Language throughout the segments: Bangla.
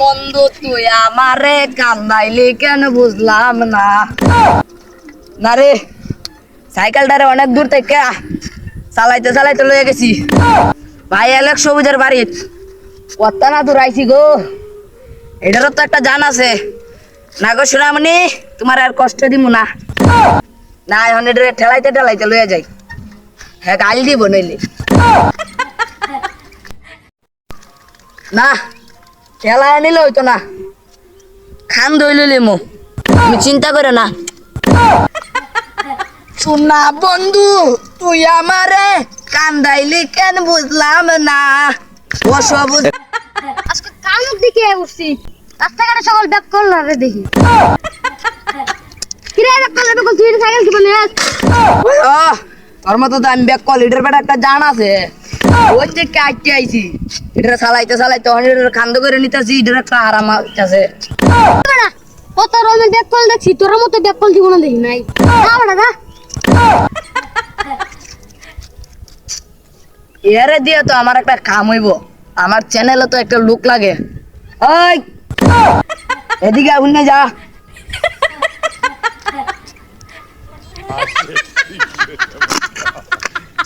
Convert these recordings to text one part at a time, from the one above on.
বন্ধু তুই আমারে কান্দাইলি কেন বুঝলাম না। না রে, সাইকেলটারে অনেক দূর থেকে চালাইতে চালাইতে লয়ে গেছি ভাই এলেক সবুজের বাড়ি। কত না দূর আইছি গো, এটারও তো একটা জান আছে না গো সোনামণি, তোমার আর কষ্ট দিব না। না এখন এটা ঠেলাইতে ঠেলাইতে লয়ে যাই, হ্যাঁ গাল দিব নইলে না, ঠেলায় নিলে হইতো না, খান ধইলে মো, তুমি চিন্তা করে না। শোনা বন্ধু তুই আমারে কান্দাইলি কেন বুঝলাম না। ও সবুজ আজকে কামুক দিকে উঠছি, রাস্তাঘাটে সকল ব্যাক করলো রে দেখি। কিরে ব্যাক করলে তুই সাইকেল কি বলে? তোর মতো তো আমি ব্যাক কল এটার বেটা একটা জান আছে, ওই যে কাটতে আইছি, এটা চালাইতে চালাইতে অনেক খান্দ করে নিতেছি, এটার একটা আরাম আছে। কত রকমের ব্যাক কল দেখছি, তোর মতো ব্যাক কল জীবনে দেখি নাই। না এরে দিয়ে তো আমার একটা কাম হইব, আমার চ্যানেলে তো একটা লুক লাগে। ওই এদিকে উন্নে যা,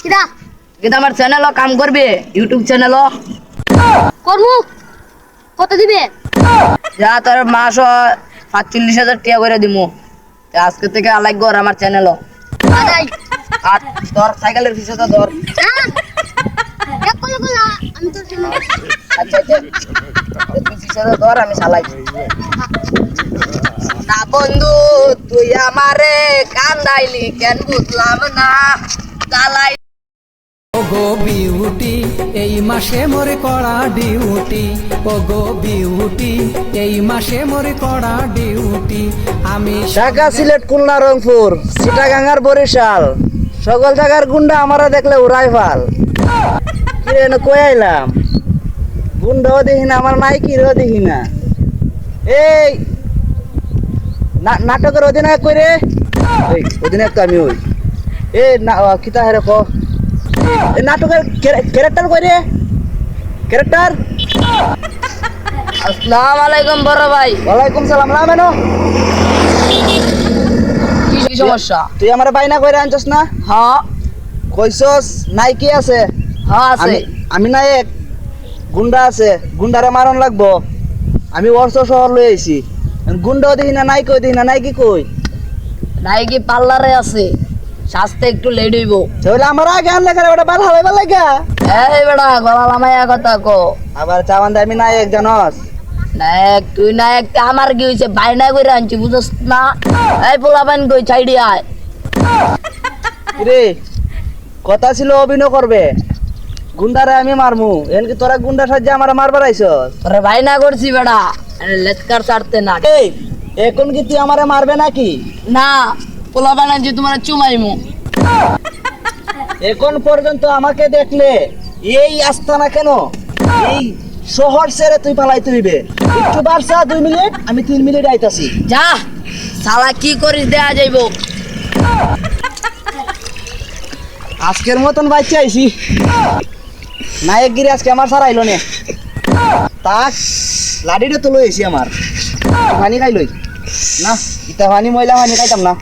কিরা কিন্তু আমার চ্যানেলও কাম করবে, ইউটিউব চ্যানেলও করমু। কত দিবে? যা তোর মাস ৪৫,০০০ টাকা করে দিমু, আজকে থেকে আলাইক কর আমার চ্যানেলও। আদাই আর তোর সাইকেলের পিছনে ধর। ব্যাক করলে বলা আমি তোর জন্য। আচ্ছা আচ্ছা, তুই পিছনে ধর, আমি চালাই। না বন্ধু তুই আমারে কান্দাইলি কেন বুঝলাম না, চালাই। ওগো বিউটি এই মাসে মোরে করা ডিউটি, ওগো বিউটি এই মাসে মোরে করা ডিউটি। আমি ঢাকা, সিলেট, খুলনা, রংপুর, চিটাগাঙ্গার বরিশাল, সকল জায়গার গুন্ডা আমারা দেখলে উড়াই ফাল। কিরে না কই আইলাম, গুন্ডাও দেখি না, আমার নাইকিরও দেখি না। এই নাটকের অধিনায়ক কই রে? এই অধিনায়ক তো আমি ওই। এ না কিতা হেরে ক, এই নাটকের ক্যারেক্টার কই রে? ক্যারেক্টার। আসসালামু আলাইকুম বড় ভাই। ওয়ালাইকুম সালাম। লামেনো কি সমস্যা? তুই আমার বাইনা কইরা আনছস না? হ্যাঁ কইছস নাইকি আছে? হ্যাঁ আছে। আমি না এক গুন্ডা আছে, গুন্ডারে মারণ লাগবো। আমি অর্থ শহর লই আইছি, গুন্ডাও দেখি না, নাইকিও দেখি না। নাইকি কই? নাইকি পার্লারে আছে, সাজতে একটু লেট হইব। তাহলে আমার আগে আনলে করে ওটা ভালো হবে লাগা। এই বেটা গলা লামাইয়া কথা কো। আবার চাওয়ান আমি নায়ক জানস? নায়ক তুই নায়ক, আমার কি হইছে, বাইনা কইরা আনছি বুঝছ না। এই পোলাপান কই ছাইড়ি আয়। রে কথা ছিল অভিনয় করবে, গুন্ডারে আমি মারমু, এনকি তোরা গুন্ডা সাজ্জা আমার মারবার আইছস? তোরে বাইনা করছি বেটা, লেটকার ছাড়তে না। এই এখন কি তুই আমারে মারবে নাকি? না, পোলাপান আনছি তোমার চুমাইমু। এখন পর্যন্ত আমাকে দেখলে এই আস্তানা কেন, এই শহর ছেড়ে তুই পালাইতে হইবে। একটু বাড়ছা 2 মিনিট, আমি 3 মিনিট আইতাছি। যা শালা কি করিস দেয়া যাইব। আজকের মতন বাচ্চা আইছি, নায়কগিরি আজকে আমার সারাইলো নে। তাক লাডিটা তো লই আইছি, আমার পানি খাই লই না, ইটা পানি ময়লা পানি খাইতাম না।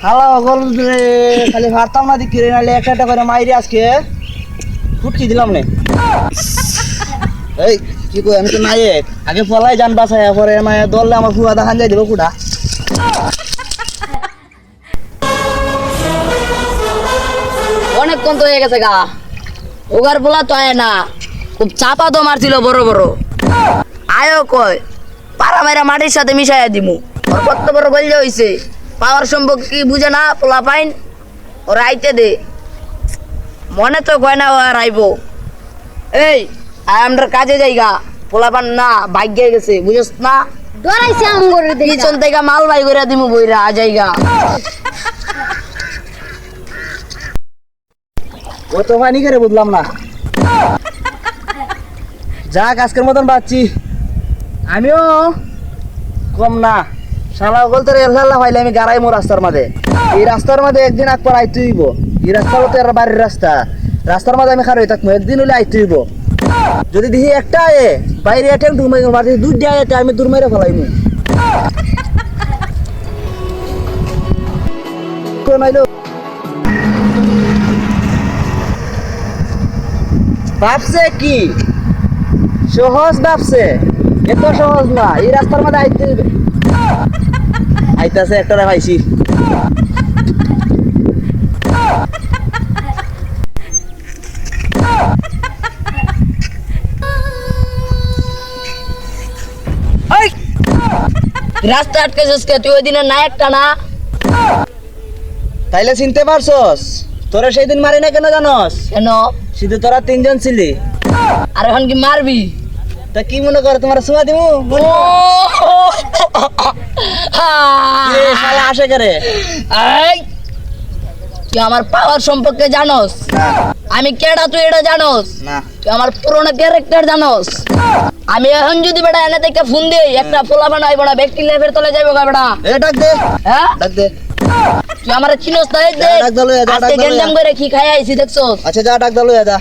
হালা হগল রে, খালি ভারতাম না দিকি রে, নাহলে একটা করে মাইরে আজকে ফুটকি দিলাম নে। এই কি কই, আমি তো নায়ক, আগে পলাই জান বাসায়, পরে মানে দললে আমার ফুয়া দেখান যাই দেবো কুড়া। অনেকক্ষণ তো হয়ে গেছে গা, ওগার পোলা তো আয় না, খুব চাপা তো মারছিল বড় বড়। আয়ো কয় পাড়া মাইরা মাটির সাথে মিশাইয়া দিমু। ওর কত বড় গল্য হইছে, পাওয়ার সম্পর্কে কি বুঝে না পোলা পাইন। ওর আইতে দে, মনে তো কয় না ও আর আইব। এই আমরা কাজে যাইগা, পোলা পান না ভাগ্যে গেছে বুঝছ না। ডরাইছে আম করে দেখি। পিছন থেকে মাল বাই করে দিমু বইরা যাইগা। কত পানি করে বুঝলাম না। যাক আজকের মতন বাঁচছি, আমিও কম না। শালা ওগল তোর এল্লা ভাইলে আমি গাড়াইমো রাস্তার মাঝে। এই রাস্তার মাঝে একদিন আগ পর আইতে হইব। এই রাস্তা হতো এর বাড়ির রাস্তা, রাস্তার মাঝে আমি খারাপ থাকবো, একদিন হলে আইতে হইব। যদি দেখি একটা বাইরে একটা দূর মারি মারতে দুধ দেয় আমি দূর মারে ফেলাইমু নাইলো ভাবছে কি সহজ ভাবছে এত সহজ না এই রাস্তার মধ্যে আইতাছে একটা পাইছি রাস্তা আটকেছিস কে তুই ওই দিনের নায়কটা না? তাইলে চিনতে পারছস তোরা সেই দিন মারি না কেন জানস কেন? শুধু তোরা তিনজন ছিলি আর এখন কি মারবি? তা কি মনে করে তোমার সুমা দিমু এ শালা আসে করে এই, তুই আমার পাওয়ার সম্পর্কে জানোস? আমি কেডা তুই এটা জানোস? না তুই আমার পুরোনো ক্যারেক্টার জানোস? আমি এখন যদি বেটা এনে থেকে ফোন দেই একটা পোলা বানাইব না ব্যক্তি লেভেল তলে যাইব গা বেটা। এ ডাক দে হ্যাঁ ডাক দে তুই আমার চিনোস না? এই দেখ ডাক দাও, ডাক দাও, আজকে ডাক দাও। গেন্দাম করে কি খাই আইছি দেখছস? আচ্ছা যা ডাক দাও যা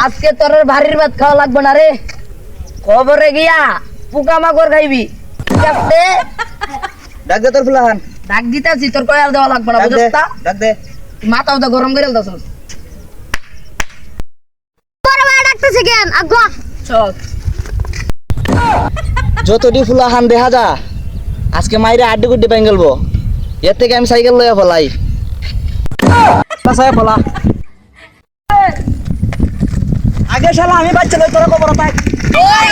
আজকে তোর ভারীর ভাত খাওয়া লাগবে না রে, খবরে গিয়া পোকামাকড় খাইবি। ঠিক আছে? ডাক দে তোর ফুলাহান ডাক দিতেছি, তোর কয়াল দেওয়া লাগবে না, ডাক দে বুঝছ না? ডাক দে মাথাও তো গরম করে দিতেছস। তোর ভাই ডাকতেছে কেন আগো চল যতটি ফুলাহান দেখা যা আজকে মাইরে আড্ডি গুড্ডি বেঙ্গলবো এর থেকে আমি সাইকেল লইয়া ফলাই বাসায় ফলা আগে শালা আমি বাচ্চা লই তোরা খবর পাই ওই